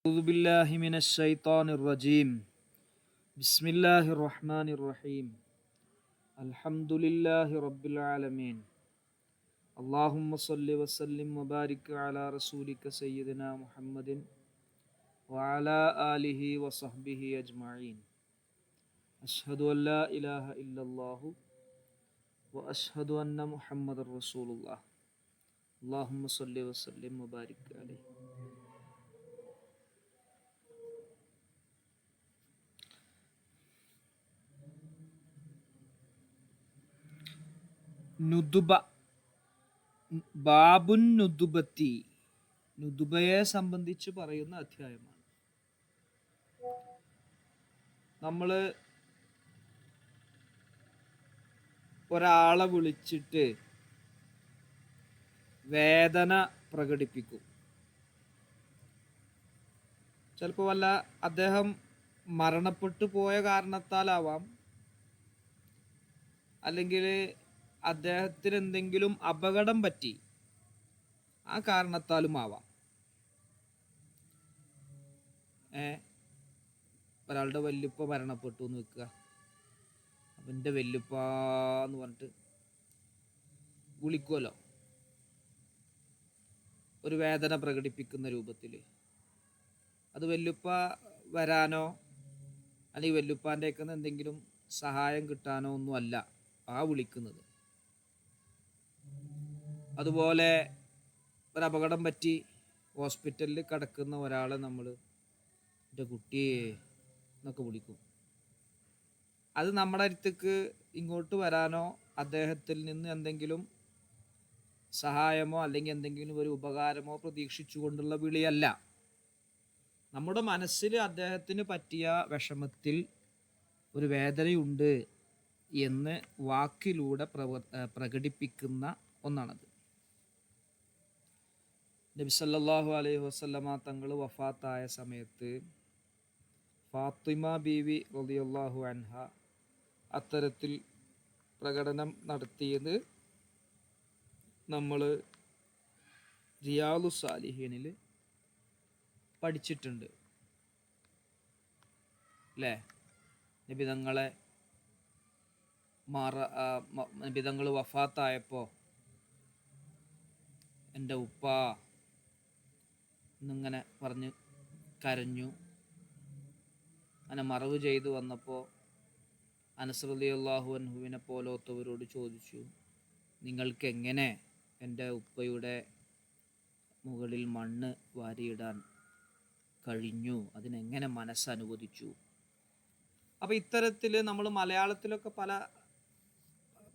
أعوذ بالله من الشيطان الرجيم. بسم الله الرحمن الرحيم. الحمد لله رب العالمين. اللهم صل وسلم وبارك على رسولك سيدنا محمد وعلى آله وصحبه أجمعين. أشهد أن لا إله إلا الله وأشهد أن محمد رسول الله. اللهم صل وسلم وبارك عليه. നുദുബ ബാബുൻ നുദുബത്തി, നുദുബയെ സംബന്ധിച്ച് പറയുന്ന അധ്യായമാണ്. നമ്മൾ ഒരാളെ വിളിച്ചിട്ട് വേദന പ്രകടിപ്പിക്കും. ചിലപ്പോൾ വല്ല അദ്ദേഹം മരണപ്പെട്ടു പോയ കാരണത്താലാവാം, അല്ലെങ്കിൽ അദ്ദേഹത്തിന് എന്തെങ്കിലും അപകടം പറ്റി ആ കാരണത്താലും ആവാം. ഒരാളുടെ വല്യുപ്പ മരണപ്പെട്ടു എന്ന് വെക്കുക. അപ്പം എൻ്റെ വല്യുപ്പ എന്ന് പറഞ്ഞിട്ട് വിളിക്കുമല്ലോ, ഒരു വേദന പ്രകടിപ്പിക്കുന്ന രൂപത്തിൽ. അത് വല്യുപ്പ വരാനോ അല്ലെങ്കിൽ വല്യുപ്പാൻ്റെയൊക്കെ എന്തെങ്കിലും സഹായം കിട്ടാനോ ഒന്നും അല്ല ആ വിളിക്കുന്നത്. അതുപോലെ ഒരു അപകടം പറ്റി ഹോസ്പിറ്റലിൽ കിടക്കുന്ന ഒരാളെ നമ്മൾ എൻ്റെ കുട്ടിയെ എന്നൊക്കെ വിളിക്കും. അത് നമ്മുടെ അടുത്തേക്ക് ഇങ്ങോട്ട് വരാനോ അദ്ദേഹത്തിൽ നിന്ന് എന്തെങ്കിലും സഹായമോ അല്ലെങ്കിൽ എന്തെങ്കിലും ഒരു ഉപകാരമോ പ്രതീക്ഷിച്ചുകൊണ്ടുള്ള വിളിയല്ല. നമ്മുടെ മനസ്സിൽ അദ്ദേഹത്തിന് പറ്റിയ വിഷമത്തിൽ ഒരു വേദനയുണ്ട് എന്ന് വാക്കിലൂടെ പ്രകടിപ്പിക്കുന്ന ഒന്നാണത്. നബി സല്ലല്ലാഹു അലൈഹി വസല്ലമ തങ്ങൾ വഫാത്തായ സമയത്ത് ഫാത്തിമ ബീവി റളിയല്ലാഹു അൻഹ അത്തരത്തിൽ പ്രകടനം നടത്തിയത് നമ്മൾ റിയാദുസ് സാലിഹീനിൽ പഠിച്ചിട്ടുണ്ട് അല്ലേ? നബിതങ്ങൾ വഫാത്തായപ്പോൾ എൻ്റെ ഉപ്പ എന്നിങ്ങനെ പറഞ്ഞ് കരഞ്ഞു. അങ്ങനെ മറവ് ചെയ്തു വന്നപ്പോൾ അനസ് റളിയല്ലാഹു അൻഹുവിനെ പോലത്തവരോട് ചോദിച്ചു, നിങ്ങൾക്ക് എങ്ങനെ എൻ്റെ ഉപ്പയുടെ മുകളിൽ മണ്ണ് വാരിയിടാൻ കഴിഞ്ഞു? അതിനെങ്ങനെ മനസ്സനുവദിച്ചു? അപ്പോൾ ഇത്തരത്തിൽ നമ്മൾ മലയാളത്തിലൊക്കെ പല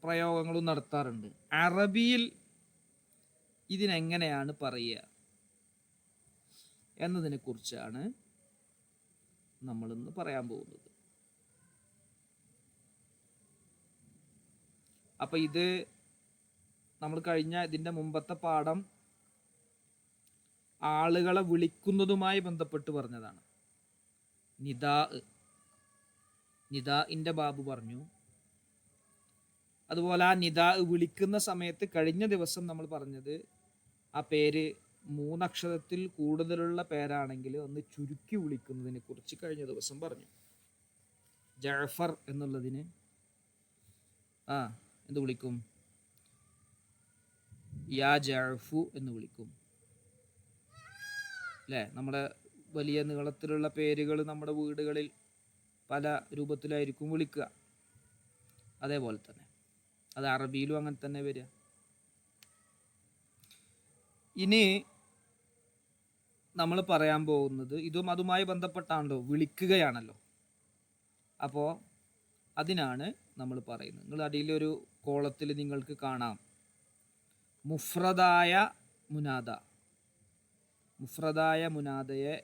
പ്രയോഗങ്ങളും നടത്താറുണ്ട്. അറബിയിൽ ഇതിനെങ്ങനെയാണ് പറയുക എന്നതിനെ കുറിച്ചാണ് നമ്മളിന്ന് പറയാൻ പോകുന്നത്. അപ്പം ഇത് നമ്മൾ കഴിഞ്ഞ ഇതിൻ്റെ മുമ്പത്തെ പാഠം ആളുകളെ വിളിക്കുന്നതുമായി ബന്ധപ്പെട്ട് പറഞ്ഞതാണ്. നിദാഇൻ്റെ ബാബു പറഞ്ഞു. അതുപോലെ ആ നിദാ വിളിക്കുന്ന സമയത്ത് കഴിഞ്ഞ ദിവസം നമ്മൾ പറഞ്ഞത് ആ പേര് 3 അക്ഷരത്തിൽ കൂടുതലുള്ള പേരാണെങ്കിൽ ഒന്ന് ചുരുക്കി വിളിക്കുന്നതിനെ കുറിച്ച് കഴിഞ്ഞ ദിവസം പറഞ്ഞു. ജഅഫർ എന്നുള്ളതിന് എന്ത് വിളിക്കും? യാ ജഅഫു എന്ന് വിളിക്കും അല്ലേ? നമ്മുടെ വലിയ നീളത്തിലുള്ള പേരുകൾ നമ്മുടെ വീടുകളിൽ പല രൂപത്തിലായിരിക്കും വിളിക്കുക. അതേപോലെ തന്നെ അത് അറബിയിലും അങ്ങനെ തന്നെ വരിക. ഇനി നമ്മൾ പറയാൻ പോകുന്നത് ഇതും അതുമായി ബന്ധപ്പെട്ടാണല്ലോ, വിളിക്കുകയാണല്ലോ. അപ്പോൾ അതിനാണ് നമ്മൾ പറയുന്നത്. നിങ്ങൾ അടിയിലൊരു കോളത്തിൽ നിങ്ങൾക്ക് കാണാം മുഫ്രദായ മുനാദ. മുഫ്രദായ മുനാദയെ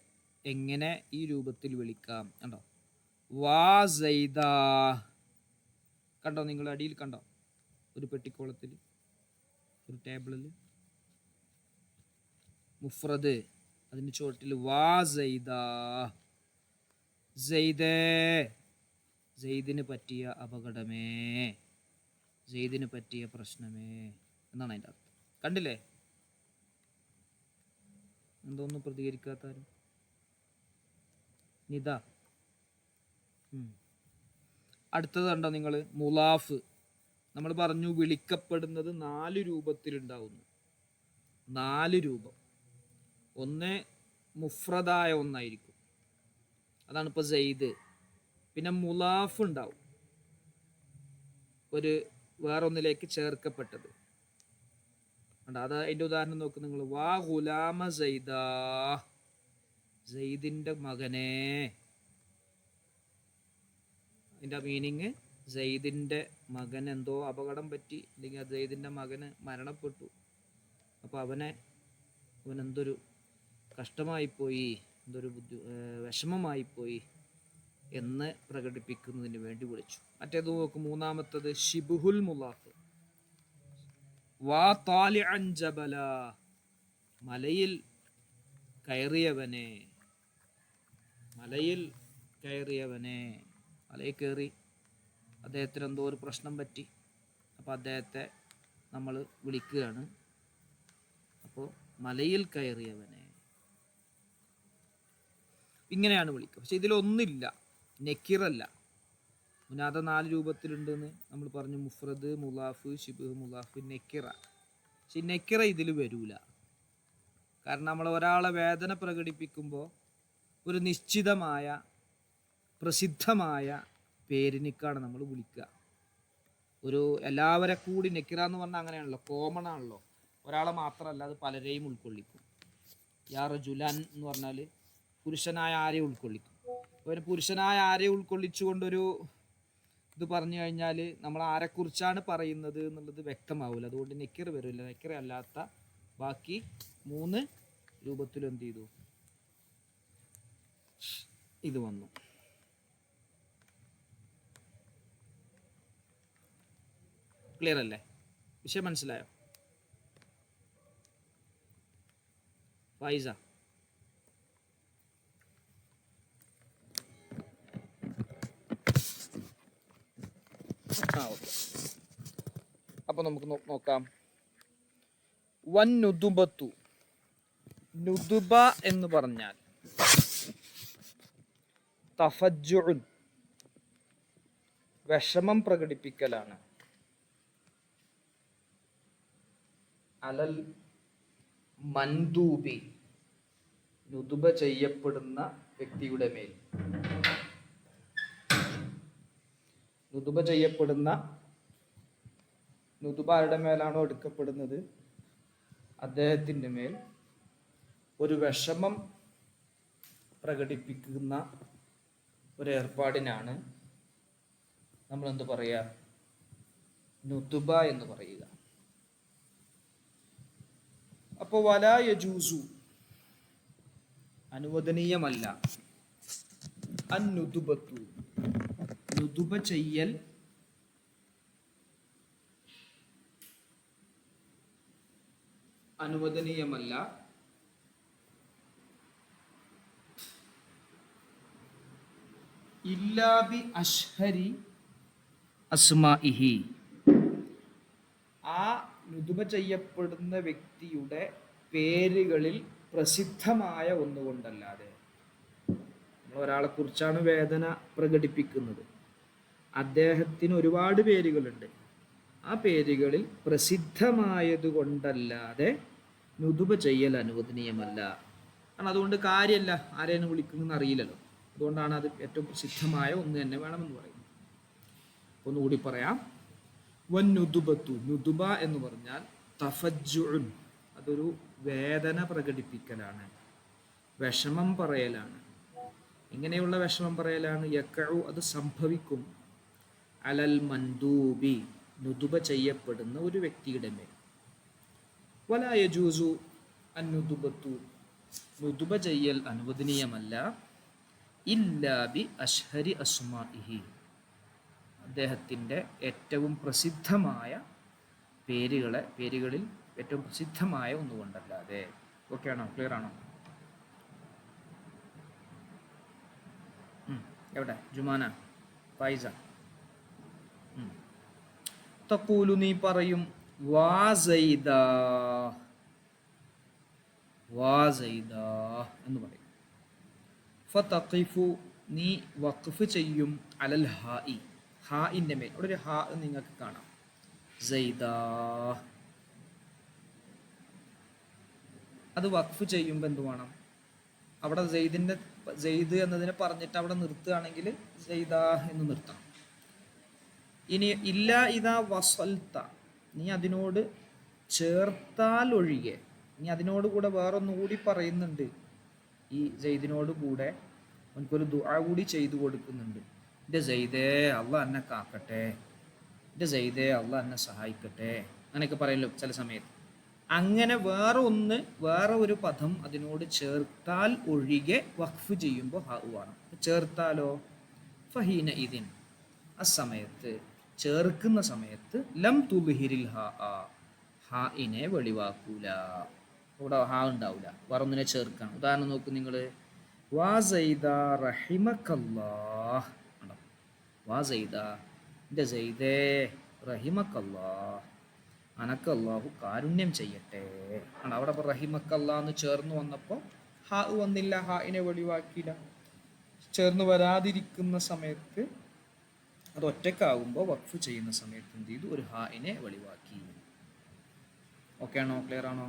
എങ്ങനെ ഈ രൂപത്തിൽ വിളിക്കാം കണ്ടോ? വാ സൈദ കണ്ടോ? നിങ്ങൾ അടിയിൽ കണ്ടോ? ഒരു പെട്ടിക്കോളത്തിൽ ഒരു ടേബിളിൽ മുഫ്രദ്, അതിൻ്റെ ചുവട്ടിൽ വാ സൈദ, സൈദേ, സൈദിന് പറ്റിയ അപകടമേ, സൈദിന് പറ്റിയ പ്രശ്നമേ എന്നാണ് അതിൻ്റെ അർത്ഥം. കണ്ടില്ലേ? എന്തോന്നും പ്രതികരിക്കാത്താരും? നിദ. അടുത്തത് കണ്ടോ നിങ്ങൾ, മുലാഫ്. നമ്മൾ പറഞ്ഞു വിളിക്കപ്പെടുന്നത് 4 രൂപത്തിലുണ്ടാവുന്നു. 4 രൂപം. ഒന്ന് മുഫ്രദായ ഒന്നായിരിക്കും, അതാണ് ഇപ്പോൾ സെയ്ദ്. പിന്നെ മുലാഫ് ഉണ്ടാവും, ഒരു വേറൊന്നിലേക്ക് ചേർക്കപ്പെട്ടത്. അത് അതിൻ്റെ ഉദാഹരണം നോക്ക് നിങ്ങൾ. വാ ഗുലാമ സെയ്ദാ, സെയ്ദിൻ്റെ മകനെ. അതിൻ്റെ മീനിങ് സെയ്ദിൻ്റെ മകൻ എന്തോ അപകടം പറ്റി, അല്ലെങ്കിൽ സെയ്ദിൻ്റെ മകന് മരണപ്പെട്ടു, അപ്പോൾ അവനെന്തൊരു കഷ്ടമായിപ്പോയി, എന്തൊരു വിഷമമായിപ്പോയി എന്ന് പ്രകടിപ്പിക്കുന്നതിന് വേണ്ടി വിളിച്ചു. മറ്റേത് നോക്ക്, മൂന്നാമത്തത് ഷിബുഹുൽ മുലാഫ്. വാ താലിഅൻ ജബല, മലയിൽ കയറിയവനെ. മലയിൽ കയറിയവനെ, മലയിൽ കയറി, അദ്ദേഹത്തിന് എന്തോ ഒരു പ്രശ്നം പറ്റി, അപ്പോൾ അദ്ദേഹത്തെ നമ്മൾ വിളിക്കുകയാണ്. അപ്പോൾ മലയിൽ കയറിയവനെ, ഇങ്ങനെയാണ് വിളിക്കുക. പക്ഷെ ഇതിലൊന്നില്ല, നെക്കിറല്ല. മുനാദ 4 രൂപത്തിലുണ്ടെന്ന് നമ്മൾ പറഞ്ഞു, മുഫ്രദ്, മുലാഫ്, ഷിബ്, മുലാഫ്, നെക്കിറ. പക്ഷെ നെക്കിറ ഇതിൽ വരൂല. കാരണം നമ്മൾ ഒരാളെ വേദന പ്രകടിപ്പിക്കുമ്പോൾ ഒരു നിശ്ചിതമായ പ്രസിദ്ധമായ പേരിനേക്കാണ് നമ്മൾ വിളിക്കുക. ഒരു എല്ലാവരെ കൂടി നെക്കിറ എന്ന് പറഞ്ഞാൽ അങ്ങനെയാണല്ലോ, കോമൺ ആണല്ലോ. ഒരാളെ മാത്രമല്ല, അത് പലരെയും ഉൾക്കൊള്ളിക്കും. യാ റജുലൻ എന്ന് പറഞ്ഞാൽ പുരുഷനായ ആരെ ഉൾക്കൊള്ളിക്കും. ഒരു പുരുഷനായ ആരെ ഉൾക്കൊള്ളിച്ചുകൊണ്ടൊരു ഇത് പറഞ്ഞു കഴിഞ്ഞാൽ നമ്മൾ ആരെക്കുറിച്ചാണ് പറയുന്നത് എന്നുള്ളത് വ്യക്തമാവില്ല. അതുകൊണ്ട് നെക്കിർ വരില്ല. നെക്കിർ അല്ലാത്ത ബാക്കി 3 രൂപത്തിലും എന്ത് ചെയ്തു, ഇത് വന്നു. ക്ലിയർ അല്ലേ? വിഷയം മനസ്സിലായോ? ഫൈസ, അപ്പൊ നമുക്ക് നോക്കാം. വൻ നുദുബത്തു. നുദുബ എന്ന് പറഞ്ഞാൽ തഫജ്ജുൻ, വിഷമം പ്രകടിപ്പിക്കലാണ്. അലൽ മൻദൂബി, നുദുബ ചെയ്യപ്പെടുന്ന വ്യക്തിയുടെ മേൽ. നുദുബ ചെയ്യപ്പെടുന്ന, നുദുബ ആരുടെ മേലാണോ എടുക്കപ്പെടുന്നത് അദ്ദേഹത്തിൻ്റെ മേൽ ഒരു വിഷമം പ്രകടിപ്പിക്കുന്ന ഒരു ഏർപ്പാടിനാണ് നമ്മൾ എന്ത് പറയുക, നുദുബ എന്ന് പറയുക. അപ്പോൾ വലാ യജൂസു, അനുവദനീയമല്ല, അൻ നുദുബത്തു, നുദുബ ചെയ്യൽ, അനുവദനീയമല്ല. ഇല്ലാ ബി അഷ്ഹരി അസ്മാഇഹി, ആ നുദുബ ചെയ്യപ്പെടുന്ന വ്യക്തിയുടെ പേരുകളിൽ പ്രസിദ്ധമായ ഒന്നുകൊണ്ടല്ലാതെ. നമ്മൾ ഒരാളെ കുറിച്ചാണ് വേദന പ്രകടിപ്പിക്കുന്നത്, അദ്ദേഹത്തിന് ഒരുപാട് പേരുകളുണ്ട്, ആ പേരുകളിൽ പ്രസിദ്ധമായതുകൊണ്ടല്ലാതെ നുദുബ ചെയ്യൽ അനുവദനീയമല്ല. കാരണം അതുകൊണ്ട് കാര്യമല്ല, ആരെയാണ് വിളിക്കുന്നതെന്ന് അറിയില്ലല്ലോ. അതുകൊണ്ടാണ് അത് ഏറ്റവും പ്രസിദ്ധമായ ഒന്ന് തന്നെ വേണമെന്ന് പറയുന്നത്. ഒന്നുകൂടി പറയാം. വൻ നുദുബത്തു, നുദുബ എന്ന് പറഞ്ഞാൽ തഫജ്ജുൻ, അതൊരു വേദന പ്രകടിപ്പിക്കലാണ്, വിഷമം പറയലാണ്. ഇങ്ങനെയുള്ള വിഷമം പറയലാണ്. യക്കഉ, അത് സംഭവിക്കും. അലൽ മൻദൂബി, നുദുബ ചെയ്യപ്പെടുന്ന ഒരു വ്യക്തിയുടെ മേൽ. വലാ യജൂസു അൻ നുദുബത്തു, നുദുബ ചെയ്യൽ അനുവദനീയമല്ല. ഇല്ലാ ബി അഷ്ഹരി അസ്മാഇഹി, അദ്ദേഹത്തിൻ്റെ ഏറ്റവും പ്രസിദ്ധമായ പേരുകളിൽ ഏറ്റവും പ്രസിദ്ധമായ ഒന്നുകൊണ്ടല്ലാതെ. ഓക്കെ ആണോ? ക്ലിയർ ആണോ? എവിടെ ജുമാന, ഫൈസ? തഖൂലു, നീ പറയും, വാ സൈദാ, വാ സൈദാ എന്ന് പറയും. ഫതഖിഫു നീ വഖഫ് ചെയ്യും അലൽ ഹാഇ ഹാഇൻ്റെ മേൽ. അവിടെ ഒരു ഹാ നിങ്ങൾക്ക് കാണാം. സൈദാ അത് വഖഫ് ചെയ്യുമ്പോൾ എന്ത് വേണം? അവിടെ സെയ്ദ് എന്നതിനെ പറഞ്ഞിട്ട് അവിടെ നിർത്തുകയാണെങ്കിൽ സൈദാ എന്ന് നിർത്തണം. ഇനി ഇല്ല ഇതാ വസൽത്ത നീ അതിനോട് ചേർത്താൽ ഒഴികെ, നീ അതിനോട് കൂടെ വേറൊന്നുകൂടി പറയുന്നുണ്ട്. ഈ സെയ്ദിനോട് കൂടെ എനിക്കൊരു ദുആ കൂടി ചെയ്തു കൊടുക്കുന്നുണ്ട്. എൻ്റെ സെയ്ദേ അള്ളാഹ് എന്നെ കാക്കട്ടെ, എൻ്റെ സെയ്ദേ അള്ളാഹ് എന്നെ സഹായിക്കട്ടെ, അങ്ങനെയൊക്കെ പറയല്ലോ ചില സമയത്ത്. അങ്ങനെ വേറെ ഒരു പദം അതിനോട് ചേർത്താൽ ഒഴികെ വഖഫ് ചെയ്യുമ്പോൾ ഹാ വേണം. ചേർത്താലോ ഫഹീന ഇതിൻ ആ സമയത്ത്, ചേർക്കുന്ന സമയത്ത് ലം തുൽഹിരിൽ ഹാഇനെ വെളിവാക്കൂല. ഇവിടെ ഹാ ഉണ്ടാവില്ല, വേറെ ഒന്നിനെ ചേർക്കണം. ഉദാഹരണം നോക്കൂ നിങ്ങൾ, വാ സൈദ റഹിമക്കല്ലാഹ്, വാ സൈദ എൻ്റെ സൈദേ റഹിമക്കല്ലാഹ് അനക്കല്ലാഹു കാരുണ്യം ചെയ്യട്ടെ ആണ്. അവിടെ ഇപ്പോൾ റഹിമക്കല്ലാ എന്ന് ചേർന്ന് വന്നപ്പോൾ ഹാ വന്നില്ല, ഹാഇനെ വെളിവാക്കിയില്ല. ചേർന്ന് വരാതിരിക്കുന്ന സമയത്ത്, അത് ഒറ്റക്കാകുമ്പോൾ വഖഫ് ചെയ്യുന്ന സമയത്ത് എന്ത് ചെയ്തു? ഒരു ഹാഇനെ വെളിവാക്കി. ഓക്കെ ആണോ? ക്ലിയർ ആണോ?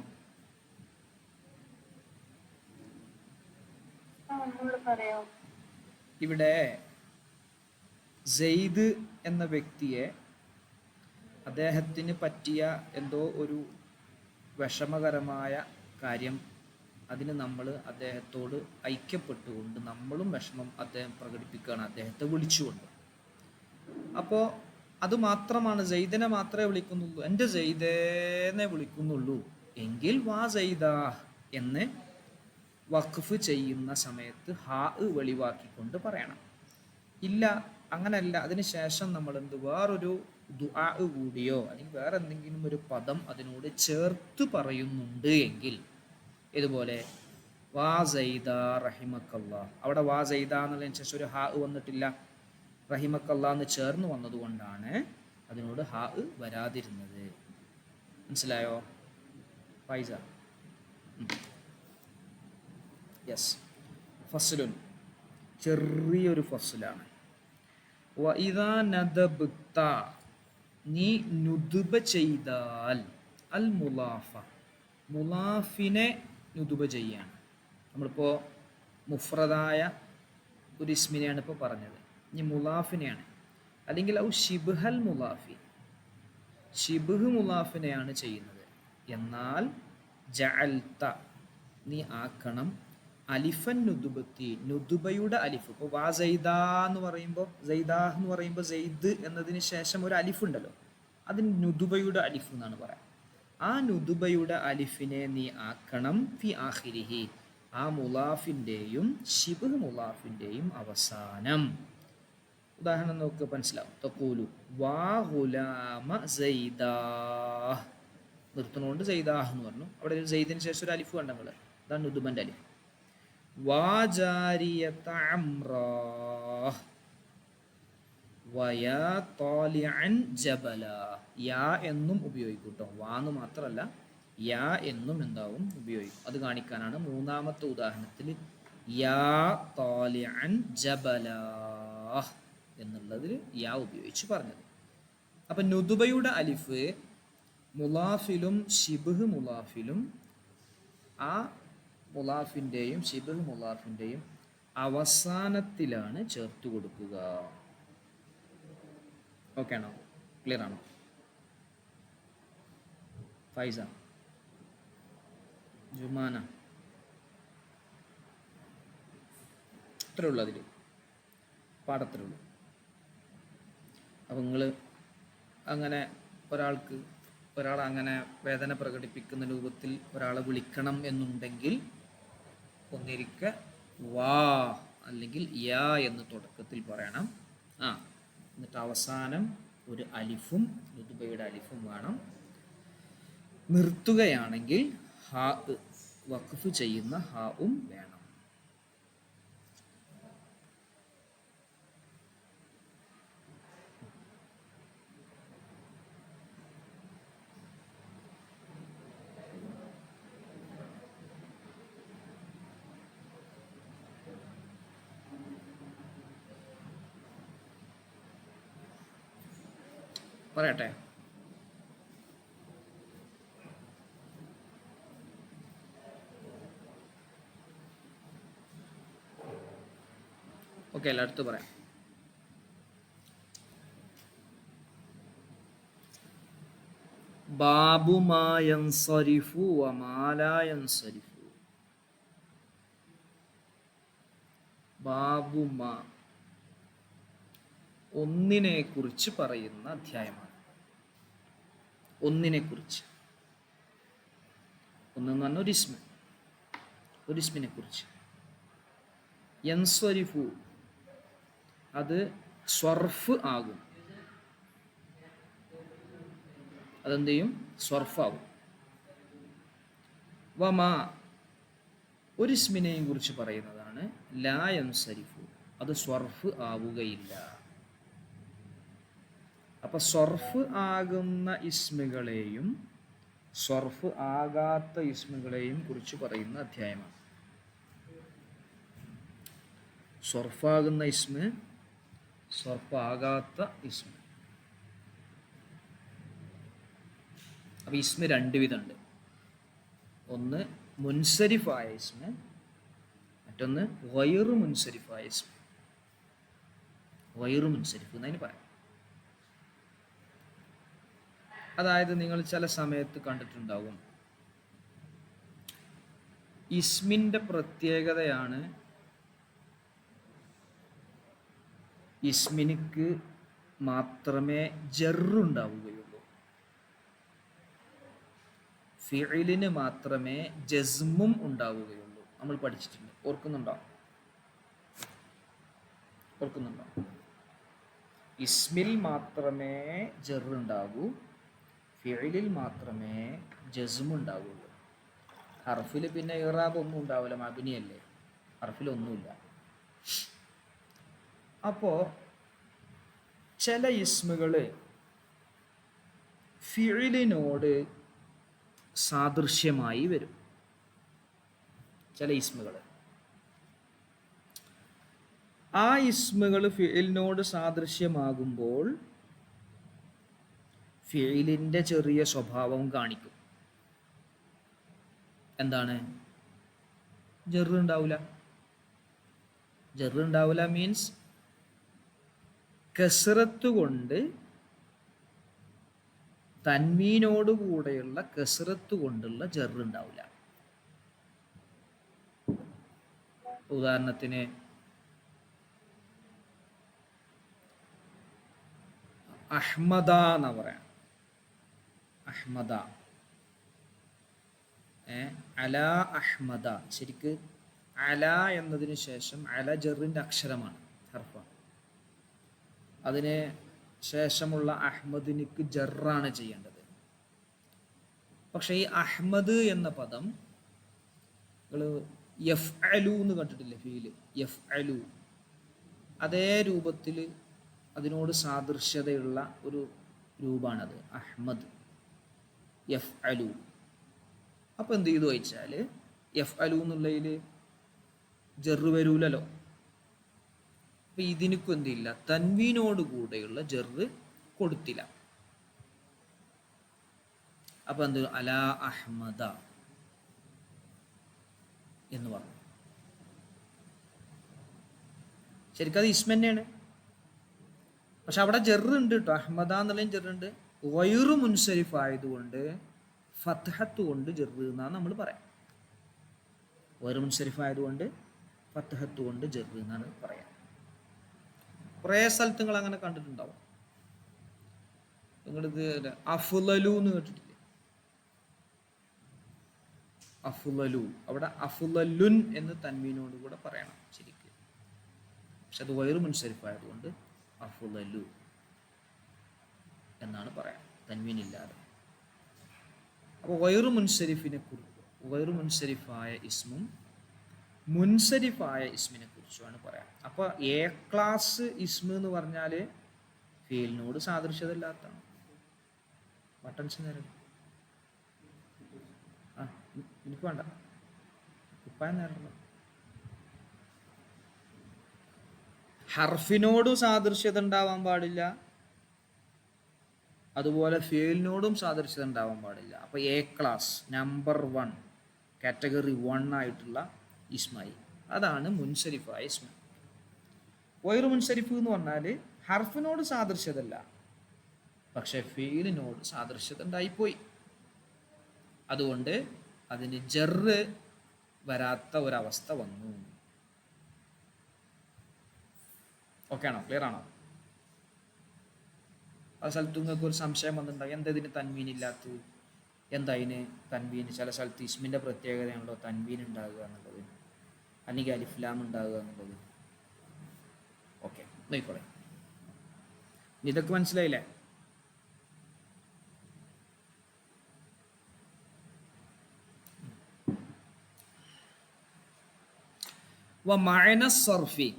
ഇവിടെ സെയ്ദ് എന്ന വ്യക്തിയെ അദ്ദേഹത്തിന് പറ്റിയ എന്തോ ഒരു വിഷമകരമായ കാര്യം, അതിന് നമ്മൾ അദ്ദേഹത്തോട് ഐക്യപ്പെട്ടുകൊണ്ട് നമ്മളും വിഷമം അദ്ദേഹം പ്രകടിപ്പിക്കുകയാണ്, അദ്ദേഹത്തെ വിളിച്ചുകൊണ്ട്. അപ്പോൾ അത് മാത്രമാണ്, സെയ്ദിനെ മാത്രമേ വിളിക്കുന്നുള്ളൂ, എൻ്റെ സെയ്ദേനെ വിളിക്കുന്നുള്ളൂ എങ്കിൽ വാ സെയ്ദാ എന്ന് വഖഫ് ചെയ്യുന്ന സമയത്ത് ഹാ വെളിവാക്കിക്കൊണ്ട് പറയണം. ഇല്ല അങ്ങനല്ല, അതിന് ശേഷം നമ്മൾ വേറൊരു ദുആ കൂടിയോ അല്ലെങ്കിൽ വേറെ എന്തെങ്കിലും ഒരു പദം അതിനോട് ചേർത്ത് പറയുന്നുണ്ട് എങ്കിൽ, ഇതുപോലെ വാ സൈദ റഹിമക്കല്ലാ, അവിടെ വാ സൈദ എന്നുള്ളതിന് ശേഷം ഒരു ഹാ വന്നിട്ടില്ല, റഹിമക്കല്ലാ എന്ന് ചേർന്ന് വന്നതുകൊണ്ടാണ് അതിനോട് ഹാ വരാതിരുന്നത്. മനസ്സിലായോ ഫൈസ? യെസ്. ഫസ്ലുൻ, ചെറിയൊരു ഫസ്ലാണ്. വഇദാ നദബ്ത നീ നുദ്ബ ചെയ്താൽ, അൽ മുലാഫ മുലാഫിനെ നുദ്ബ ചെയ്യാണ്. നമ്മളിപ്പോൾ മുഫ്രദായ ഒരു ഇസ്മിനെയാണ് ഇപ്പോൾ പറഞ്ഞത്, ഇനി മുലാഫിനെയാണ്, അല്ലെങ്കിൽ ഔ ഷിബ്ഹൽ മുലാഫി, ഷിബ്ഹ് മുലാഫിനെയാണ് ചെയ്യുന്നത്. എന്നാൽ ജഅൽത നീ ആക്കണം അലിഫൻ നുദുബത്തി, നുദുബയുടെ അലിഫ്. ഇപ്പോൾ വാ സൈദ എന്ന് പറയുമ്പോൾ, സൈദ എന്ന് പറയുമ്പോൾ സെയ്ദ് എന്നതിന് ശേഷം ഒരു അലിഫ് ഉണ്ടല്ലോ, അതിന് നുദുബയുടെ അലിഫ് എന്നാണ് പറയാം. ആ നുദുബയുടെ അലിഫിനെ നീ ആക്കണം ഫി ആഖിരിഹി, ആ മുലാഫിൻ്റെയും ഷിബ്ഹ് മുലാഫിൻ്റെയും അവസാനം. ഉദാഹരണം നോക്കുക, മനസ്സിലാവും. തഖൂലു വാ ഗുലാമ സൈദാ, നിർത്തുന്നതുകൊണ്ട് സൈദാഹ് എന്ന് പറഞ്ഞു. അവിടെ ഒരു സെയ്ദിന് ശേഷം ഒരു അലിഫ് കണ്ടങ്ങൾ, അതാണ് നുദുബൻ്റെ അലിഫ്. വാ ജാരിയത അംറാ വയാ താലിഅൻ ജബല, യാ എന്നും ഉപയോഗിക്കും കേട്ടോ, വാന്ന് മാത്രമല്ല യാ എന്നും എന്താവും ഉപയോഗിക്കും. അത് കാണിക്കാനാണ് മൂന്നാമത്തെ ഉദാഹരണത്തിൽ യാ താലിഅൻ ജബല എന്നുള്ളതിൽ യാ ഉപയോഗിച്ച് പറഞ്ഞത്. അപ്പം നുദുബയുടെ അലിഫ് മുലാഫിലും ഷിബ്ഹ് മുലാഫിലും, ആ മുലാഫിൻ്റെയും ഷിബ്ഹ് മുലാഫിൻ്റെയും അവസാനത്തിലാണ് ചേർത്ത് കൊടുക്കുക. ഓക്കെ ആണോ? ക്ലിയർ ആണോ ഫൈസ? ജുമാന? അത്രേ ഉള്ളൂ, അതിൽ പാടത്രേ ഉള്ളൂ. അപ്പം നിങ്ങൾ അങ്ങനെ ഒരാളെ അങ്ങനെ വേദന പ്രകടിപ്പിക്കുന്ന രൂപത്തിൽ ഒരാളെ വിളിക്കണം എന്നുണ്ടെങ്കിൽ ഒന്നിരിക്കെ വാ അല്ലെങ്കിൽ യാ എന്ന് തുടക്കത്തിൽ പറയണം. എന്നിട്ട് അവസാനം ഒരു അലിഫും നുദുബയുടെ അലിഫും വേണം. നിർത്തുകയാണെങ്കിൽ ഹാ, വഖഫ് ചെയ്യുന്ന ഹാവും വേണം. പറയട്ടെ. ഓക്കെ, എല്ലായിടത്തും പറയാം. ബാബു മാ യൻസരിഫു വമാ ലാ യൻസരിഫു. ബാബു മാ, ഒന്നിനെ കുറിച്ച് പറയുന്ന അധ്യായമാണ്. ഒന്നിനെ കുറിച്ച്, ഒന്നെന്ന് പറഞ്ഞ ഒരു ഇസ്മ, ഒരു ഇസ്മിനെ കുറിച്ച്. യൻസരിഫു, അത് സ്വർഫ് ആകും. അതെന്ത് ചെയ്യും? സ്വർഫാകും. വമാ, ഒരു ഇസ്മിനെയും കുറിച്ച് പറയുന്നതാണ് ലാ യൻസരിഫു, അത് സ്വർഫ് ആവുകയില്ല. അപ്പൊ സ്വർഫ് ആകുന്ന ഇസ്മുകളെയും സ്വർഫ് ആകാത്ത ഇസ്മുകളെയും കുറിച്ച് പറയുന്ന അധ്യായമാണ്. സ്വർഫാകുന്ന ഇസ്മ്, സ്വർഫാകാത്ത ഇസ്മ്. അപ്പൊ ഇസ്മ രണ്ട് വിധമുണ്ട്. ഒന്ന് മുൻസരിഫായ ഇസ്മ, മറ്റൊന്ന് ഗൈറു മുൻസരിഫായ ഇസ്മ. ഗൈറു മുൻസരിഫ് എന്നതിന് പറയാം. അതായത് നിങ്ങൾ ചില സമയത്ത് കണ്ടിട്ടുണ്ടാവും, ഇസ്മിൻ്റെ പ്രത്യേകതയാണ് ഇസ്മിനിക്ക് മാത്രമേ ജറുണ്ടാവുകയുള്ളൂ, ഫിഇലിന് മാത്രമേ ജസ്മും ഉണ്ടാവുകയുള്ളൂ. നമ്മൾ പഠിച്ചിട്ടുണ്ട്, ഓർക്കുന്നുണ്ടോ? ഇസ്മിൽ മാത്രമേ ജറുണ്ടാകൂ, ഫിഇലിൽ മാത്രമേ ജസ്മ് ഉണ്ടാവുള്ളൂ. ഹർഫിൽ പിന്നെ ഇറാബ് ഒന്നും ഉണ്ടാവില്ല, മബ്നിയല്ലേ, ഹർഫിലൊന്നുമില്ല. അപ്പോൾ ചില ഇസ്മുകൾ ഫിഇലിനോട് സാദൃശ്യമായി വരും. ചില ഇസ്മുകൾ, ആ ഇസ്മുകൾ ഫിഇലിനോട് സാദൃശ്യമാകുമ്പോൾ ഫിഇലിൻ്റെ ചെറിയ സ്വഭാവം കാണിക്കും. എന്താണ്? ജറുണ്ടാവില്ല. ജറുണ്ടാവില്ല മീൻസ് കസ്റത്ത് കൊണ്ട്, തൻവീനോട് കൂടെയുള്ള കസ്റത്ത് കൊണ്ടുള്ള ജറുണ്ടാവില്ല. ഉദാഹരണത്തിന് അഹ്മദ എന്നാ പറയാം. അഹ്മദ, അല അഹ്മദ. ശരിക്ക് അല എന്നതിന് ശേഷം അല ജറിൻ്റെ അക്ഷരമാണ്, ഹർഫാണ്. അതിന് ശേഷമുള്ള അഹ്മദിനിക്ക് ജറാണ് ചെയ്യേണ്ടത്. പക്ഷെ ഈ അഹ്മദ് എന്ന പദം നിങ്ങൾ യഫ്അലു എന്ന് കണ്ടിട്ടില്ലേ? ഫീല് യഫ്അലു, അതേ രൂപത്തിൽ അതിനോട് സാദൃശ്യതയുള്ള ഒരു രൂപമാണത് അഹ്മദ്, യഫ്അലു. അപ്പം എന്ത് ചെയ്തു വെച്ചാൽ യഫ്അലു എന്നുള്ളതിൽ ജറ് വരൂലല്ലോ. അപ്പം ഇതിനിക്കും എന്തില്ല, തൻവീനോട് കൂടെയുള്ള ജറ് കൊടുത്തില്ല. അപ്പം എന്ത്, അലാ അഹ്മദ എന്ന് പറഞ്ഞു. ശരിക്കും അത് ഇസ്മ തന്നെയാണ്, പക്ഷെ അവിടെ ജറുണ്ട് കേട്ടോ. അഹ്മദ എന്നുള്ളതിന് ജറുണ്ട്. ഗൈറു മുൻസരിഫ് ആയതുകൊണ്ട് ഫത്ഹത്ത് കൊണ്ട് ജറ് എന്നാണ് നമ്മൾ പറയാം. ഗൈറു മുൻസരിഫ് ആയതുകൊണ്ട് ഫത്ഹത്ത് കൊണ്ട് ജറ് എന്നാണ് പറയാം. കുറേ സ്ഥലത്ത് നിങ്ങൾ അങ്ങനെ കണ്ടിട്ടുണ്ടാവും. നിങ്ങളിത് അഫ്ളലു എന്ന് കേട്ടിട്ടില്ലേ? അഫ്ളലു, അവിടെ അഫ്ളലുൻ എന്ന് തൻവീനോട് കൂടെ പറയണം ശരിക്ക്. പക്ഷെ അത് ഗൈറു മുൻസരിഫ് ആയതുകൊണ്ട് അഫ്ളലു എന്നാണ് പറയാം, തൻവീനില്ലാതെ. അപ്പോൾ ഗൈറു മുൻസരിഫിനെ കുറിച്ച്, ഗൈറു മുൻസരിഫായ ഇസ്മും മുൻസരിഫായ ഇസ്മിനെ കുറിച്ചുമാണ് പറയാം. അപ്പോൾ എ ക്ലാസ് ഇസ്മ എന്ന് പറഞ്ഞാൽ ഫീലിനോട് സാദൃശ്യത ഇല്ലാത്തതാണ്. ബട്ടൺസ് നേരം എനിക്ക് വേണ്ട, കുപ്പായം നേരം. ഹർഫിനോട് സാദൃശ്യത ഉണ്ടാവാൻ പാടില്ല, അതുപോലെ ഫെയിലിനോടും സാദൃശ്യത ഉണ്ടാവാൻ പാടില്ല. അപ്പോൾ എ ക്ലാസ് നമ്പർ 1 കാറ്റഗറി 1 ആയിട്ടുള്ള ഇസ്മായി, അതാണ് മുൻസരിഫായ ഇസ്മ. വൈറു മുൻസരിഫ് എന്ന് പറഞ്ഞാൽ ഹർഫിനോട് സാദൃശ്യതല്ല, പക്ഷെ ഫെയിലിനോട് സാദൃശ്യത ഉണ്ടായിപ്പോയി. അതുകൊണ്ട് അതിന് ജറ് വരാത്ത ഒരവസ്ഥ വന്നു. ഓക്കെ ആണോ? ക്ലിയർ ആണോ? ആ സ്ഥലത്ത് നിങ്ങൾക്ക് ഒരു സംശയം വന്നിട്ടുണ്ടാകും, എന്താ ഇതിന് തൻവീൻ ഇല്ലാത്തത്, എന്താ അതിന് തൻവീൻ? ചില സ്ഥലത്ത് ഇസ്മിൻ്റെ പ്രത്യേകതയാണല്ലോ തൻവീൻ ഉണ്ടാകുക എന്നുള്ളത്, അല്ലെങ്കിൽ അലിഫ്ലാം ഉണ്ടാകുക എന്നുള്ളത്. ഓക്കെ, നോക്കിക്കോളെ. ഇതൊക്കെ മനസ്സിലായില്ലേ? വമഅന സർഫി,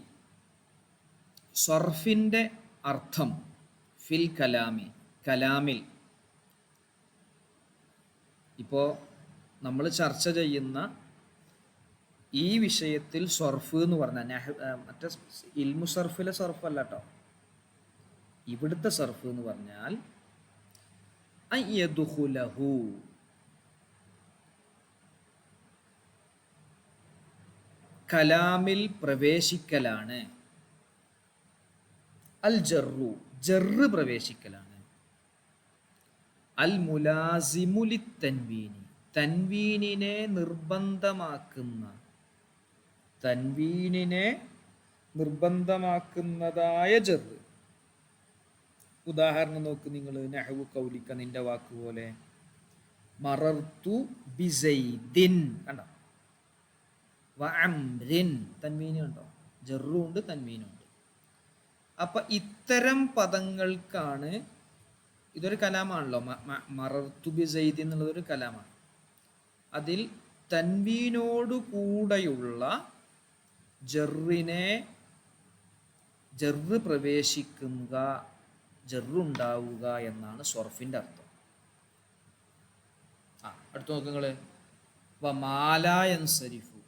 സർഫിൻ്റെ അർത്ഥം ഫിൽ കലാമി, കലാമിൽ. ഇപ്പോൾ നമ്മൾ ചർച്ച ചെയ്യുന്ന ഈ വിഷയത്തിൽ സർഫ് എന്ന് പറഞ്ഞാൽ മറ്റേ ഇൽമു സർഫിലെ സർഫ് അല്ല കേട്ടോ, ഇവിടുത്തെ സർഫ് എന്ന് പറഞ്ഞാൽ അയ്യദുഖുലഹു, കലാമിൽ പ്രവേശിക്കലാണ്. അൽ ജറു, ജറ് പ്രവേശിക്കലാണ്. അൽ മുലാസിമുലി തൻവീനി, തൻവീനിനെ നിർബന്ധമാക്കുന്ന, തൻവീനിനെ നിർബന്ധമാക്കുന്നതായ ജറ്. ഉദാഹരണം നോക്ക് നിങ്ങൾ, നഹ്വു കൗലിക്ക, നിന്റെ വാക്ക് പോലെ. മറർത്തു ബിസൈദിൻ, കണ്ടോ? വഅംരിൻ, തൻവീനും ഉണ്ടോ? ജറും ഉണ്ട് തൻവീനും ഉണ്ട്. അപ്പൊ ഇത്തരം പദങ്ങൾക്കാണ്, ഇതൊരു കലാമാണല്ലോ, മറർത്തു ബിസൈദ് എന്നുള്ളത് ഒരു കലാമാണ്. അതിൽ തൻവീനോട് കൂടെയുള്ള ജറിനെ, ജറ് പ്രവേശിക്കുക, ജറുണ്ടാവുക എന്നാണ് സർഫിൻ്റെ അർത്ഥം. അടുത്ത് നോക്കുങ്ങള്, വമാലായൻസരിഫു,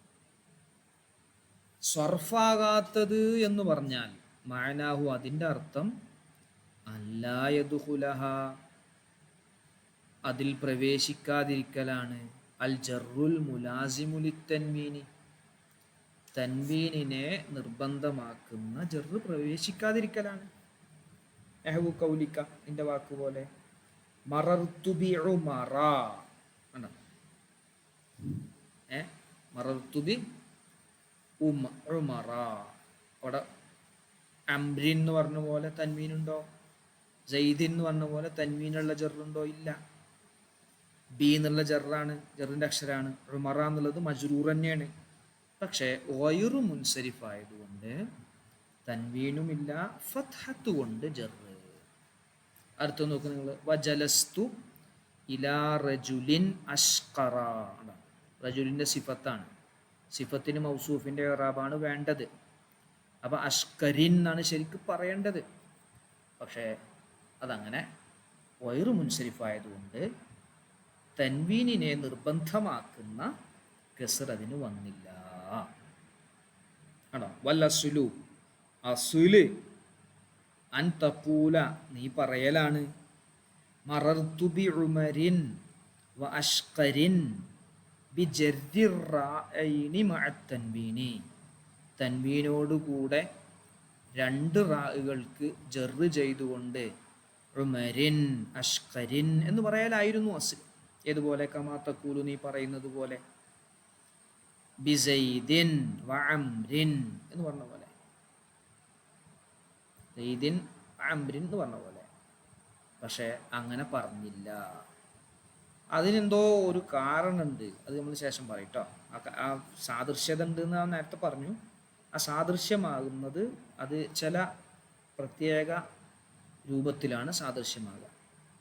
സർഫാകാത്തത് എന്ന് പറഞ്ഞാൽ മഅനാഹു, അതിൻ്റെ അർത്ഥം അല്ലാ യദ്ഖുലഹ, അതിൽ പ്രവേശിക്കാതിരിക്കലാണ്. അൽ ജറുൽ മുലാസിമുലി തൻവീനി, തൻവീനിനെ നിർബന്ധമാക്കുന്ന ജറ് പ്രവേശിക്കാതിരിക്കലാണ്. നഹ്വു കൗലിക്ക, നിന്റെ വാക്ക് പോലെ. മറർത്തു ബി ഉമറ, കണ്ടോ? മറർത്തു ബി ഉമറ, അവിടെ അംരിൻ എന്ന് പറഞ്ഞ പോലെ തൻവീനുണ്ടോ? ജയ്ദിൻ എന്ന് പറഞ്ഞ പോലെ തൻവീനുള്ള ജറുണ്ടോ? ഇല്ല. ബി എന്നുള്ള ജറാണ്, ജറിൻ്റെ അക്ഷരാണ്. ഉമറ എന്നുള്ളത് മജ്റൂർ തന്നെയാണ്. പക്ഷേ ഗൈറു മുൻസരിഫ് ആയതുകൊണ്ട് തൻവീനുമില്ല, ഫത്ഹത്ത് കൊണ്ട് ജറ്. അടുത്ത നോക്ക് നിങ്ങൾ, വജലസ്തു ഇലാ റജുലിൻ അഷ്ഖറ, റജുലിൻ്റെ സിഫത്താണ്. സിഫത്തിന് മൗസൂഫിൻ്റെ ഇറാബാണ് വേണ്ടത്. അപ്പം അഷ്കരിൻ എന്നാണ് ശരിക്കും പറയേണ്ടത്. പക്ഷേ അതങ്ങനെ വൈറു മുൻസരിഫായതുകൊണ്ട് തൻവീനിനെ നിർബന്ധമാക്കുന്ന കസ്ർ അതിന് വന്നില്ല. ആണോ? വല്ലസുലു, അസുല് അൻ തഖൂല, നീ പറയലാണ്. മറർത്തു ബി ഉമരിൻ വ അഷ്കരിൻ ബി ജർരി റാഅൈനി മഅ തൻവീനി, തൻവീനോടുകൂടെ രണ്ട് റാഉകൾക്ക് ജറ് ചെയ്തുകൊണ്ട് ഉമരിൻ അഷ്കരിൻ എന്ന് പറയലായിരുന്നു അസ്ൽ. ഏതുപോലെ? കമാ തഖൂലു, നീ പറയുന്നത് പോലെ. ബിസൈദിൻ വഅംരിൻ എന്ന് പറഞ്ഞ പോലെ, സൈദിൻ അംരിൻ എന്ന് പറഞ്ഞ പോലെ. പക്ഷെ അങ്ങനെ പറഞ്ഞില്ല. അതിനെന്തോ ഒരു കാരണമുണ്ട്, അത് നമ്മൾ ശേഷം പറയും കേട്ടോ. ആ സാദൃശ്യത ഉണ്ട് എന്ന് ഞാൻ നേരത്തെ പറഞ്ഞു. ആ സാദൃശ്യമാകുന്നത് അത് ചില പ്രത്യേക രൂപത്തിലാണ് സാദൃശ്യമാകുക.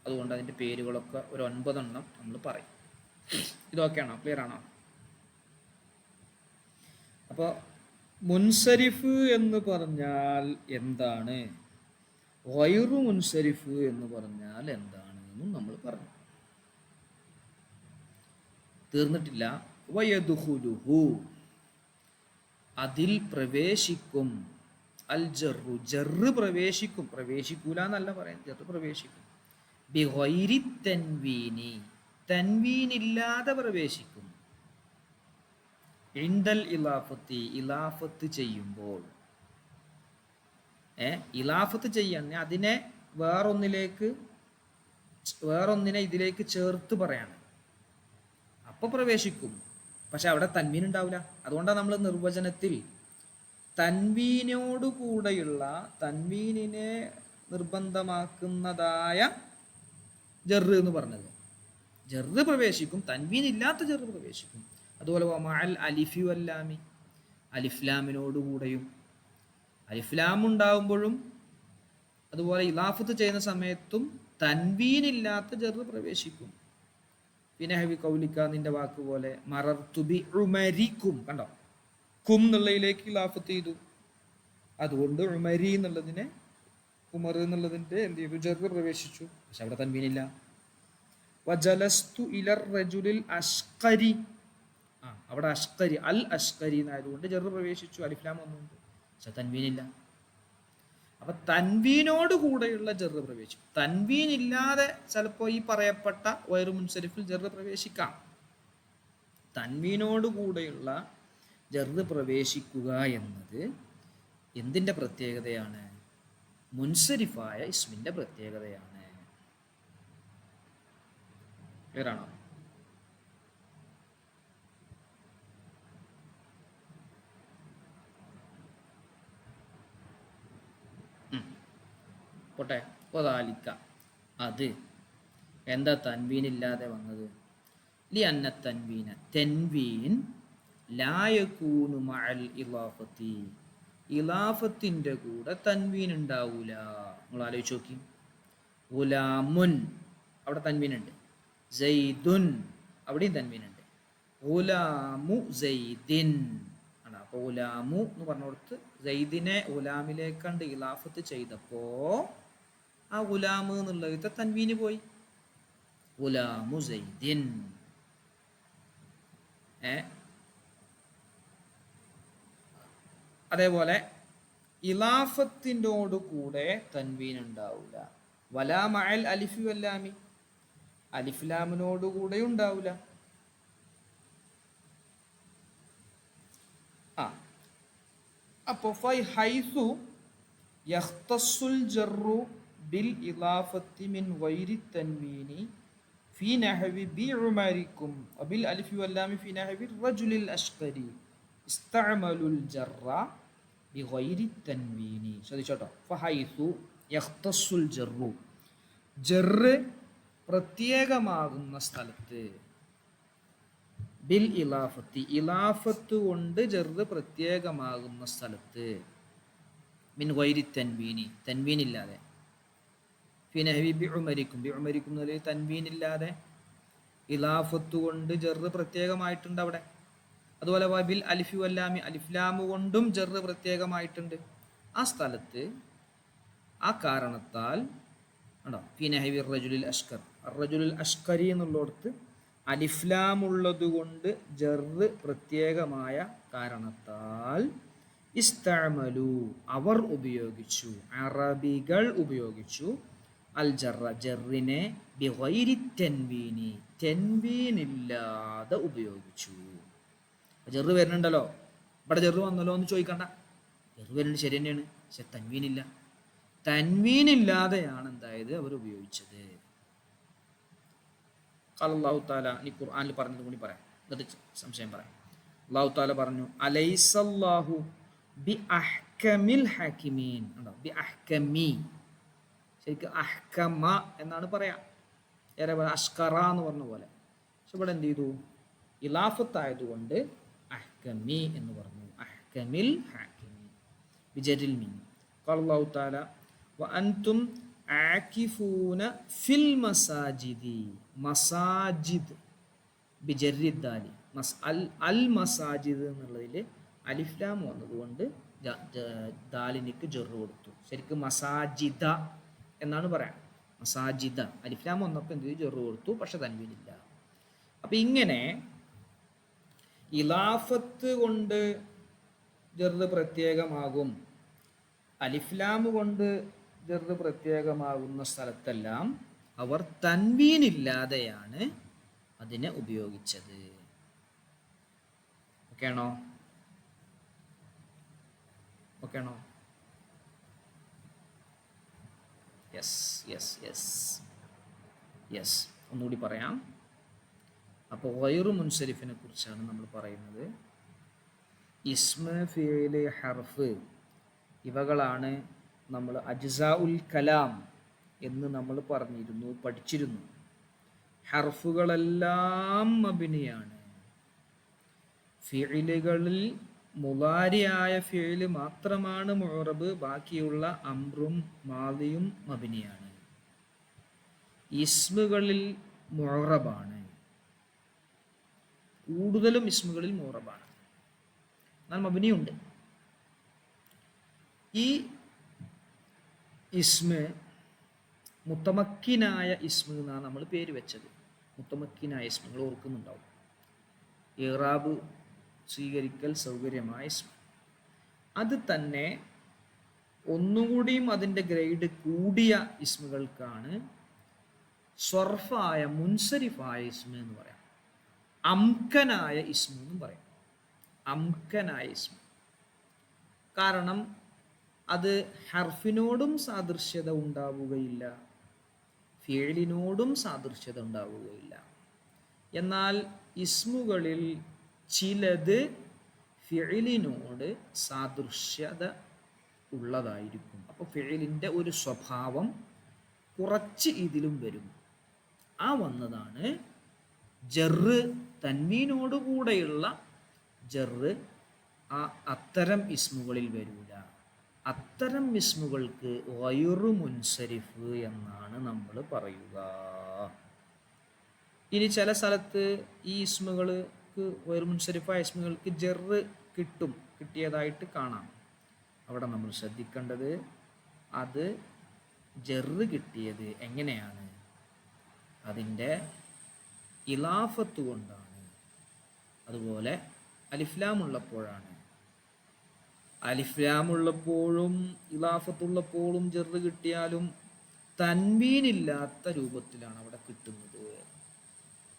അതുകൊണ്ട് അതിൻ്റെ പേരുകളൊക്കെ ഒരു 9 എണ്ണം നമ്മൾ പറയും. ഇതൊക്കെയാണോ? ക്ലിയർ ആണോ? അപ്പോൾ മുൻസരിഫ് എന്ന് പറഞ്ഞാൽ എന്താണ്, ഗൈറു മുൻസരിഫ് എന്ന് പറഞ്ഞാൽ എന്താണ് എന്നും നമ്മൾ പറഞ്ഞു. തീർന്നിട്ടില്ല. വയദ്ഖുലുഹു, അതിൽ പ്രവേശിക്കും. അൽ ജറു, ജറ് പ്രവേശിക്കും. പ്രവേശിക്കൂല എന്നല്ല പറയാം, ജറ് പ്രവേശിക്കും. ബിഗൈരി തൻവീനി, തൻവീനില്ലാതെ പ്രവേശിക്കും. ഇൻദൽ ഇലാഫത്തി, ഇലാഫത്ത് ചെയ്യുമ്പോൾ. ഇലാഫത്ത് ചെയ്യാൻ അതിനെ വേറൊന്നിനെ ഇതിലേക്ക് ചേർത്ത് പറയാണ്, അപ്പൊ പ്രവേശിക്കും. പക്ഷെ അവിടെ തൻവീൻ ഉണ്ടാവില്ല. അതുകൊണ്ടാണ് നമ്മൾ നിർവചനത്തിൽ തൻവീനോടുകൂടെയുള്ള, തൻവീനിനെ നിർബന്ധമാക്കുന്നതായ ജറ് എന്ന് പറഞ്ഞത്. ജറ് പ്രവേശിക്കും, തൻവീൻ ഇല്ലാത്ത ജറ് പ്രവേശിക്കും. അതുപോലെ മഅൽ അലിഫി വല്ലാമി, അലിഫ്ലാമിനോടുകൂടെയും. അലിഫ്ലാം ഉണ്ടാകുമ്പോഴും അതുപോലെ ഇലാഫത്ത് ചെയ്യുന്ന സമയത്തും തൻവീൻ ഇല്ലാത്ത ജറ് പ്രവേശിക്കും. പിന്നെ ഹവി കൗലിക്ക, നിന്റെ വാക്ക് പോലെ. മറർത്തു ബി ഉമരിക്കും, കണ്ടോ, കും എന്നുള്ളതിലേക്ക് ഇലാഫത്ത് ചെയ്തു. അതുകൊണ്ട് ഉമരി എന്നുള്ളതിനെ ഉമർ എന്നുള്ളതിന്റെ എന്ത് ചെയ്തു, ജറ് പ്രവേശിച്ചു. പക്ഷെ അവിടെ തൻവീനില്ല. വജലസ്തു ഇലർ റജുലിൽ അഷ്കരി, അവിടെ അഷ്കരി, അൽ അഷ്കരി എന്നായതുകൊണ്ട് ജറ് പ്രവേശിച്ചു. അലിഫ്ലാം ഒന്നുണ്ട്, പക്ഷെ തൻവീനില്ല. അപ്പൊ തൻവീനോട് കൂടെയുള്ള ജറ് പ്രവേശിക്കും. തൻവീൻ ഇല്ലാതെ ചിലപ്പോൾ ഈ പറയപ്പെട്ട വൈറു മുൻസരിഫിൽ ജറ് പ്രവേശിക്കാം. തൻവീനോട് കൂടെയുള്ള ജറ് പ്രവേശിക്കുക എന്നത് എന്തിൻ്റെ പ്രത്യേകതയാണ്? മുൻസരിഫായ ഇസ്മിൻ്റെ പ്രത്യേകതയാണ്. ക്ലിയറാണോ? പോട്ടെ. ഒതാലിക്ക, അത് എന്താ തൻവീൻ ഇല്ലാതെ വന്നത്? ലി അന്ന തൻവീന, തൻവീൻ ലായകൂനു മഅൽ ഇലാഫത്തി, ഇലാഫത്തിൻ്റെ കൂടെ തൻവീൻ ഉണ്ടാവൂല. നിങ്ങൾ ആലോചിച്ച് നോക്കി. ഗുലാമുൻ, അവിടെ തൻവീനുണ്ട്. സൈദുൻ, അവിടെയും തൻവീനുണ്ട്. ഗുലാമു സൈദിൻ ആണ്. അപ്പോൾ ഗുലാമു എന്ന് പറഞ്ഞുകൊടുത്ത് സൈദിനെ ഗുലാമിലേക്ക് കണ്ട് ഇലാഫത്ത് ചെയ്തപ്പോ ആ ഗുലാമ് എന്നുള്ളത് തൻവീന് പോയി. ഗുലാമു സൈദിൻ. അതേപോലെ ഇലാഫത്തിനോട് കൂടെ തൻവീൻ ഉണ്ടാവില്ല. വലാ മഅൽ അലിഫി വല്ലാമി, അലിഫ്ലാമിനോട് കൂടെ ഉണ്ടാവില്ല. അപ്പോ ഫൈ ഹൈസു യഖ്തസ്സുൽ ജർറു ബിൽ ഇലാഫത്തി മിൻ ഗൈരി തൻവീനി ഫീ നഹവി ബി ഉമരിക്കും വബിൽ അലിഫി വല്ലാമി ഫീ നഹവി റജുലിൽ അഷ്കരി ഇസ്തഅമലുൽ ജർറ ബിഗൈരി തൻവീനി. ശ്രദ്ധിച്ചോട്ടോ. ഫഹൈസു യഖ്തസ്സുൽ ജർറു, ജർറ് പ്രത്യേകമാകുന്ന സ്ഥലത്ത്, ബിൽ ഇലാഫത്തി, ഇലാഫത്ത് കൊണ്ട് ജർറ് പ്രത്യേകമാകുന്ന സ്ഥലത്ത്, മിൻ ഗൈരി തൻവീനി, തൻവീൻ ഇല്ലാതെ. ഫീ നഹവി ബി ഉമരിക്കും, ബി ഉമരിക്കും എന്നതിൽ തൻവീൻ ഇല്ലാതെ ഇലാഫത്ത് കൊണ്ട് ജർറ് പ്രത്യേകമായിട്ടുണ്ട് അവിടെ. അതുപോലെ ബിൽ അലിഫി വല്ലാമി, അലിഫ്ലാമു കൊണ്ടും ജർറ് പ്രത്യേകമായിട്ടുണ്ട്. ആ സ്ഥലത്ത്, ആ കാരണത്താൽ ഉണ്ടോ, ഫീ നഹവി റജുലിൽ അഷ്കർ, റജുലുൽ അഷ്കരി എന്നുള്ളിടത്ത് അലിഫ്ലാം ഉള്ളത് കൊണ്ട് ജർറ് പ്രത്യേകമായ കാരണത്താൽ ഇസ്തഅമലു, അവർ ഉപയോഗിച്ചു, അറബികൾ ഉപയോഗിച്ചു, അൽ ജർറ, ജർറിനെ ബിഗൈരി തൻവീനി, തൻവീനില്ലാതെ ഉപയോഗിച്ചു. ജർറ് വരുന്നുണ്ടല്ലോ, ഇവിടെ ജർറ് വന്നല്ലോ എന്ന് ചോദിക്കണ്ട. ജർറ് വരുന്നുണ്ട്, ശരി തന്നെയാണ്. പക്ഷെ തൻവീനില്ല. തൻവീനില്ലാതെയാണ് എന്തായത് അവർ ഉപയോഗിച്ചത്. അല്ലാഹു തആല ഈ ഖുർആനിൽ പറഞ്ഞത് കൂടി പറയാം, എന്നിട്ട് സംശയം പറയാം. അല്ലാഹു തആല പറഞ്ഞു, അലൈസല്ലാഹു ബി അഹ്കമിൽ ഹകീമീൻ. ഉണ്ടോ, ബി അഹ്കമി, ശരിക്കും അഹ്കമ എന്നാണ് പറയാ, ഏറെ അഷ്കറ എന്ന് പറഞ്ഞ പോലെ. പക്ഷെ ഇവിടെ എന്ത് ചെയ്തു, ഇലാഫത്ത് ആയതുകൊണ്ട് അഹ്കമി എന്ന് പറഞ്ഞു. അഹ്കമിൽ ഹാകിമി ബിജരിൽ മീൻ. ഖാലല്ലാഹു തആല വഅൻതും ആകിഫൂന ഫിൽ മസാജിദി, മസാജിദ് ബിജരിദ്ദാലി, അൽ മസാജിദ് എന്നുള്ളതിൽ അലിഫ്ലാം വന്നതുകൊണ്ട് ദാലിനിക്ക് ജർറ് കൊടുത്തു. ശരിക്കും മസാജിദ എന്നാണ് പറയാം. മസാജിദ, അലിഫ്ലാം വന്നപ്പോൾ എന്ത് ജർറ് കൊടുത്തു, പക്ഷെ തൻവീനില്ല. അപ്പം ഇങ്ങനെ ഇലാഫത്ത് കൊണ്ട് ജർറ് പ്രത്യേകമാകും, അലിഫ്ലാം കൊണ്ട് ജർറ് പ്രത്യേകമാകുന്ന സ്ഥലത്തെല്ലാം അവർ തൻവീനില്ലാതെയാണ് അതിനെ ഉപയോഗിച്ചത്. ഓക്കെ ആണോ? ഓക്കെ ആണോ? Yes yes yes yes. ഒന്നുകൂടി പറയാം. അപ്പോൾ ഗൈറു മുൻസരിഫിനെ കുറിച്ചാണ് നമ്മൾ പറയുന്നത്. ഇസ്മ, ഫിഅല്, ഹർഫ് ഇവകളാണ് നമ്മൾ അജ്സാ ഉൽ കലാം എന്ന് നമ്മൾ പഠിച്ചിരുന്നു. ഹർഫുകളെല്ലാം മബ്നിയാണ്. ഫിഅലുകളിൽ മുളാരിയായ ഫിഅല് മാത്രമാണ് മുഅറബ്, ബാക്കിയുള്ള അംറും മാദിയും മബ്നിയാണ്. ഇസ്മുകളിൽ മുഅറബാണ്, കൂടുതലും ഇസ്മുകളിൽ മുഅറബാണ്, എന്നാൽ മബ്നിയുണ്ട്. ഈ ഇസ്മ മുത്തമക്കിനായ ഇസ്മ എന്നാണ് നമ്മൾ പേര് വെച്ചത്. മുത്തമക്കിനായ ഇസ്മ നിങ്ങൾ ഓർക്കുന്നുണ്ടാവും. ഇറാബ് സ്വീകരിക്കൽ സൗകര്യമായ ഇസ്മ. അത് തന്നെ ഒന്നുകൂടിയും അതിൻ്റെ ഗ്രേഡ് കൂടിയ ഇസ്മുകൾക്കാണ് സ്വർഫായ മുൻസരിഫായ ഇസ്മ എന്ന് പറയാം. അംകനായ ഇസ്മ എന്നും പറയാം. അംകനായ ഇസ്മ കാരണം അത് ഹർഫിനോടും സാദൃശ്യത ഉണ്ടാവുകയില്ല, ഫിഅലിനോടും സാദൃശ്യത ഉണ്ടാവുകയില്ല. എന്നാൽ ഇസ്മുകളിൽ ചിലത് ഫിഅലിനോട് സാദൃശ്യത ഉള്ളതായിരിക്കും. അപ്പോൾ ഫിഅലിൻ്റെ ഒരു സ്വഭാവം കുറച്ച് ഇതിലും വരും. ആ വന്നതാണ് ജറ്. തൻവീനോട് കൂടെയുള്ള ജറ് അത്തരം ഇസ്മുകളിൽ വരൂല. അത്തരം ഇസ്മുകൾക്ക് ഗൈറു മുൻസരിഫ് എന്നാണ് നമ്മൾ പറയുക. ഇനി ചില സ്ഥലത്ത് ഈ ഇസ്മുകൾക്ക്, ഗൈറു മുൻസരിഫായ ഇസ്മുകൾക്ക് ജറ് കിട്ടിയതായിട്ട് കാണാം. അവിടെ നമ്മൾ ശ്രദ്ധിക്കേണ്ടത് അത് ജറ് കിട്ടിയത് എങ്ങനെയാണ്? അതിൻ്റെ ഇലാഫത്ത് കൊണ്ടാണ്. അതുപോലെ അലിഫ്ലാമുള്ളപ്പോഴാണ്. അലിഫ്ലാമുള്ളപ്പോഴും ഇലാഫത്തുള്ളപ്പോഴും ജറ് കിട്ടിയാലും തൻവീനില്ലാത്ത രൂപത്തിലാണ് അവിടെ കിട്ടുന്നത്.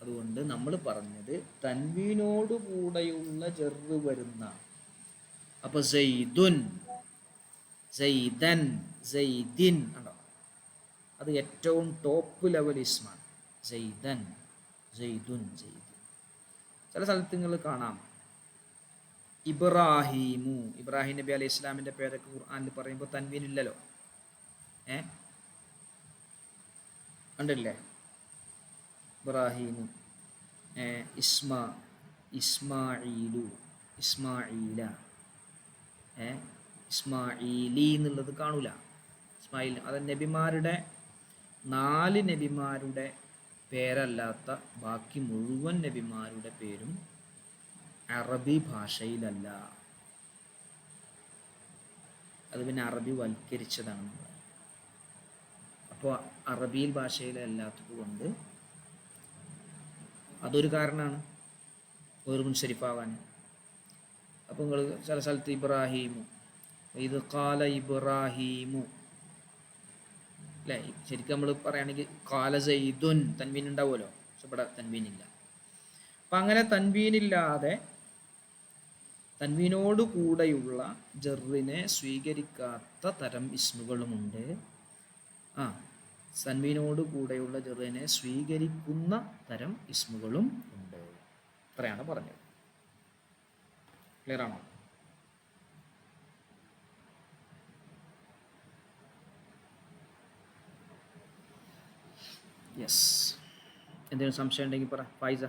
അതുകൊണ്ട് നമ്മൾ പറഞ്ഞത് തൻവീനോട് കൂടെയുള്ള ജറ് വരുന്ന. അപ്പൊ സൈദുൻ, സൈദൻ, സൈദിൻ ഉണ്ടോ? അത് ഏറ്റവും ടോപ്പ് ലെവൽ ഇസ്മാണ്. സൈദൻ, സൈദുൻ, സൈദിൻ. ചില സ്ഥലത്ത് നിങ്ങൾ കാണാം ഇബ്രാഹീമു. ഇബ്രാഹിം നബി അലൈഹി ഇസ്ലാമിൻ്റെ പേരൊക്കെ ഖുർആനിൽ പറയുമ്പോൾ തൻവീനില്ലല്ലോ. കണ്ടില്ലേ? ഇബ്രാഹീമു, ഇസ്മാഈലു, ഇസ്മാഈല, ഇസ്മാഈലി എന്നുള്ളത് കാണൂല. ഇസ്മായിൽ അത് നബിമാരുടെ 4 നബിമാരുടെ പേരല്ലാത്ത ബാക്കി മുഴുവൻ നബിമാരുടെ പേരും അറബി ഭാഷയിലല്ല. അത് പിന്നെ അറബി വൽക്കരിച്ചതാണ്. അപ്പോൾ അറബിയിൽ ഭാഷയിലല്ലാത്തത് കൊണ്ട് അതൊരു കാരണമാണ് ഒരു മുൻസരിഫാവാൻ. അപ്പോൾ നിങ്ങൾ ചില സ്ഥലത്ത് ഇബ്രാഹീമു, ഇത് കാല ഇബ്രാഹീമു അല്ലേ? ശരിക്കും നമ്മൾ പറയുകയാണെങ്കിൽ കാല സൈദുൻ തൻവീൻ ഉണ്ടാവുമല്ലോ, പക്ഷെ ഇവിടെ തൻവീനില്ല. അപ്പം അങ്ങനെ തൻവീനില്ലാതെ തൻവീനോട് കൂടെയുള്ള ജറിനെ സ്വീകരിക്കാത്ത തരം ഇസ്മുകളുമുണ്ട്. തൻവീനോട് കൂടെയുള്ള ജറിനെ സ്വീകരിക്കുന്ന തരം ഇസ്മുകളും ഉണ്ട്. ഇത്രയാണ് പറഞ്ഞത്. ക്ലിയർ ആണോ? യെസ്. എന്തെങ്കിലും സംശയം ഉണ്ടെങ്കിൽ പറ ഫൈസ.